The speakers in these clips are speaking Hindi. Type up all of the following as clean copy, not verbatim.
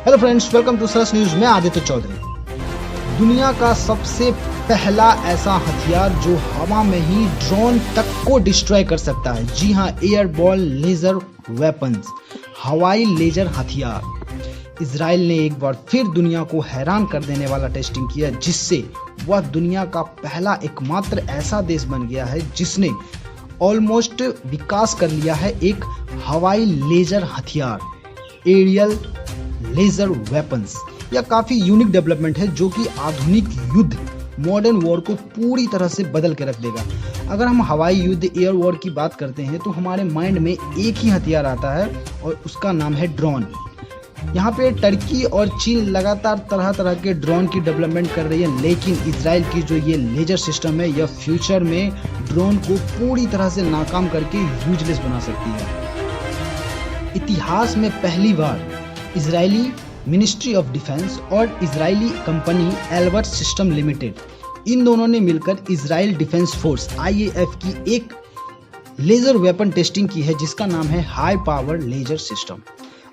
Hello friends, welcome to Saras news. मैं आदित्य चौधरी। दुनिया का सबसे पहला ऐसा हथियार जो हवा में ही ड्रोन तक को डिस्ट्रॉय कर सकता है। जी हां, एयरबॉर्न लेजर वेपन्स, हवाई लेजर हथियार। इजराइल ने एक बार फिर दुनिया को हैरान कर देने वाला टेस्टिंग किया, जिससे वह दुनिया का पहला एकमात्र ऐसा देश बन गया है जिसने ऑलमोस्ट विकास कर लिया है एक हवाई लेजर हथियार, एरियल लेजर वेपन्स। यह काफी यूनिक डेवलपमेंट है जो कि आधुनिक युद्ध, मॉडर्न वॉर को पूरी तरह से बदल के रख देगा। अगर हम हवाई युद्ध, एयर वॉर की बात करते हैं तो हमारे माइंड में एक ही हथियार आता है और उसका नाम है ड्रोन। यहाँ पे टर्की और चीन लगातार तरह तरह के ड्रोन की डेवलपमेंट कर रही है, लेकिन इजराइल की जो ये लेजर सिस्टम है यह फ्यूचर में ड्रोन को पूरी तरह से नाकाम करके यूजलेस बना सकती है। इतिहास में पहली बार इजरायली मिनिस्ट्री ऑफ डिफेंस और Israeli company Elbit system limited, इन दोनों ने मिलकर इजराइल डिफेंस फोर्स IAF की एक लेजर वेपन टेस्टिंग की है जिसका नाम है हाई पावर लेजर सिस्टम।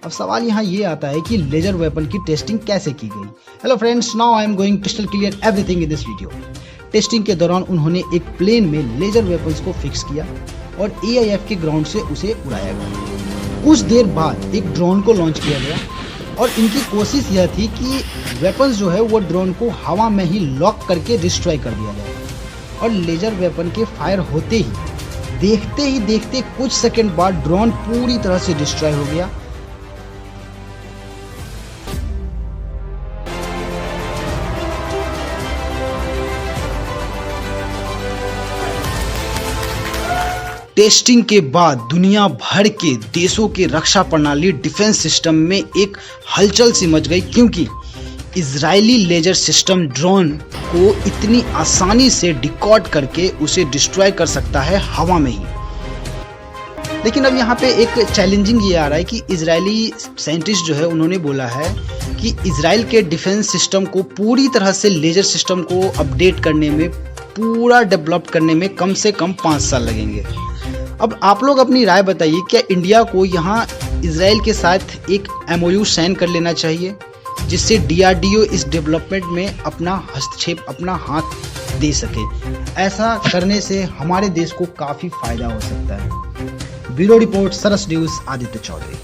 अब सवाल यहाँ ये आता है कि लेजर वेपन की टेस्टिंग कैसे की गई। Hello friends, now I am going crystal clear everything in this video. Testing के दौरान उन्होंने एक प्लेन में लेजर वेपन्स को फिक्स किया और AIF के ग्राउंड से उसे उड़ाया गया। कुछ देर बाद एक ड्रोन को लॉन्च किया गया और इनकी कोशिश यह थी कि वेपन्स जो है वो ड्रोन को हवा में ही लॉक करके डिस्ट्रॉय कर दिया जाए। और लेजर वेपन के फायर होते ही देखते कुछ सेकंड बाद ड्रोन पूरी तरह से डिस्ट्रॉय हो गया। टेस्टिंग के बाद दुनिया भर के देशों के रक्षा प्रणाली डिफेंस सिस्टम में एक हलचल सी मच गई, क्योंकि इजरायली लेजर सिस्टम ड्रोन को इतनी आसानी से डिकॉड करके उसे डिस्ट्रॉय कर सकता है हवा में ही। लेकिन अब यहाँ पे एक चैलेंजिंग ये आ रहा है कि इजरायली साइंटिस्ट जो है उन्होंने बोला है कि इजराइल के डिफेंस सिस्टम को पूरी तरह से लेजर सिस्टम को अपडेट करने में, पूरा डेवलप करने में कम से कम 5 साल लगेंगे। अब आप लोग अपनी राय बताइए, क्या इंडिया को यहाँ इजराइल के साथ एक MOU साइन कर लेना चाहिए जिससे DRDO इस डेवलपमेंट में अपना हस्तक्षेप, अपना हाथ दे सके। ऐसा करने से हमारे देश को काफ़ी फायदा हो सकता है। ब्यूरो रिपोर्ट, सरस न्यूज़, आदित्य चौधरी।